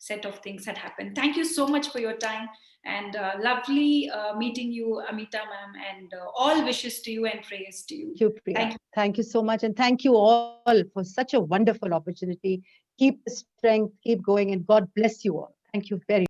set of things had happened. Thank you so much for your time, and lovely meeting you, Ameeta ma'am, and all wishes to you and prayers to you. Thank you, Priya. Thank you so much. And thank you all for such a wonderful opportunity. Keep the strength, keep going, and God bless you all. Thank you very much.